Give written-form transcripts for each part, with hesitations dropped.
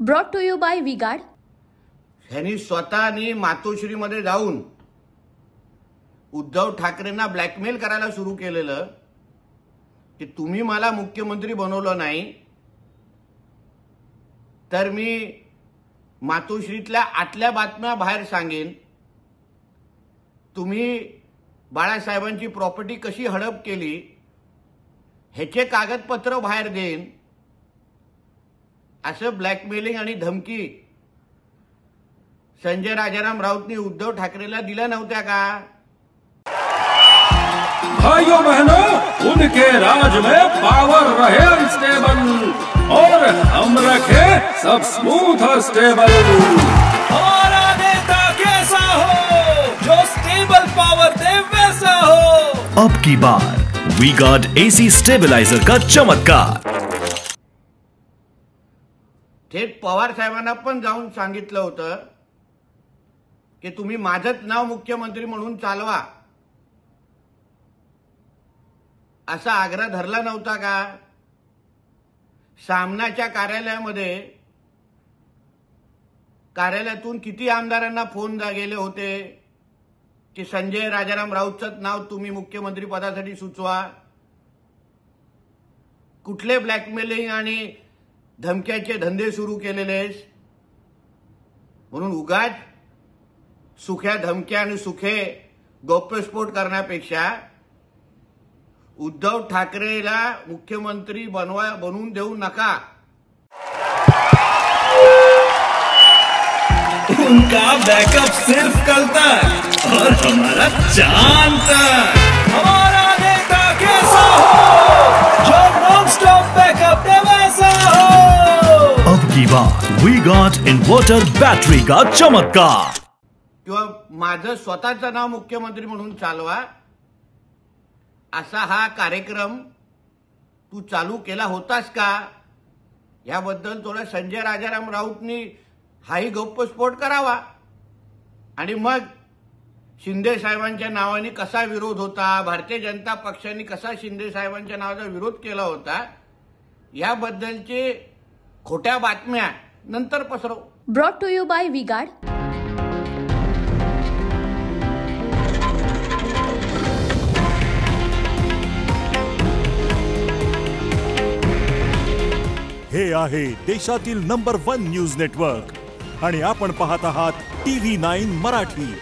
Brought to you by V-Guard. ह्यांनी स्वतःनी मातोश्रीमध्ये जाऊन उद्धव ठाकरेंना ब्लॅकमेल करायला सुरू केलेलं की तुम्ही मला मुख्यमंत्री बनवलं नाही तर मी मातोश्रीतल्या आतल्या बातम्या बाहेर सांगेन, तुम्ही बाळासाहेबांची प्रॉपर्टी कशी हडप केली ह्याचे कागदपत्र बाहेर देईन, असं ब्लॅकमेलिंग आणि धमकी संजय राजाराम राऊतनी उद्धव ठाकरेला दिल्या नव्हत्या का? भाइयों बहनों, उनके राज में पावर रहे अनस्टेबल और हम रखे सब स्मूथ और स्टेबल। हमारा नेता कैसा हो जो स्टेबल पावर दे वैसा हो। अब की बार V-Guard AC स्टेबलाइजर का चमत्कार। थेट पवार साहेबांना पण जाऊन सांगितलं होतं की तुम्ही माझंच नाव मुख्यमंत्री म्हणून चालवा, असा आग्रह धरला नव्हता का? सामनाच्या कार्यालयातून किती आमदारांना फोन गेले होते की संजय राजाराम राऊतचं नाव तुम्ही मुख्यमंत्री पदासाठी सुचवा? कुठले ब्लॅकमेलिंग आणि धमक्याचे धंदे सुरू केलेलेस? म्हणून उगाच सुख्या धमक्या आणि सुखे गौप्यस्फोट करण्यापेक्षा उद्धव ठाकरेला मुख्यमंत्री बनवून देऊ नका। उनका बैकअप सिर्फ कल तक और हमारा चांद तक। हमारा नेता कैसा हो जो नॉन स्टॉप बैकअप दे वैसा हो। अब की बार V-Guard इन्वर्टर बैटरी का चमत्कार। किंवा माझं स्वतःचं नाव मुख्यमंत्री म्हणून चालवा, असा हा कार्यक्रम तू चालू केला होतास का? याबद्दल थोडा संजय राजाराम राऊतनी हाही गौप्यस्फोट करावा आणि मग शिंदे साहेबांच्या नावाने कसा विरोध होता, भारतीय जनता पक्षाने कसा शिंदे साहेबांच्या नावाचा विरोध केला होता याबद्दलचे खोट्या बातम्या नंतर पसरव। Brought to you by V-Guard. हे आहे देशातील नंबर 1 न्यूज नेटवर्क आणि आपण पाहत आहात TV9 मराठी।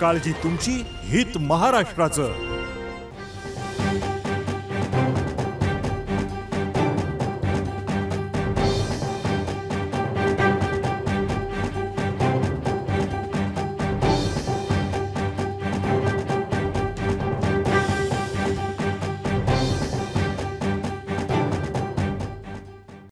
काळजी तुमची, हित महाराष्ट्राचं।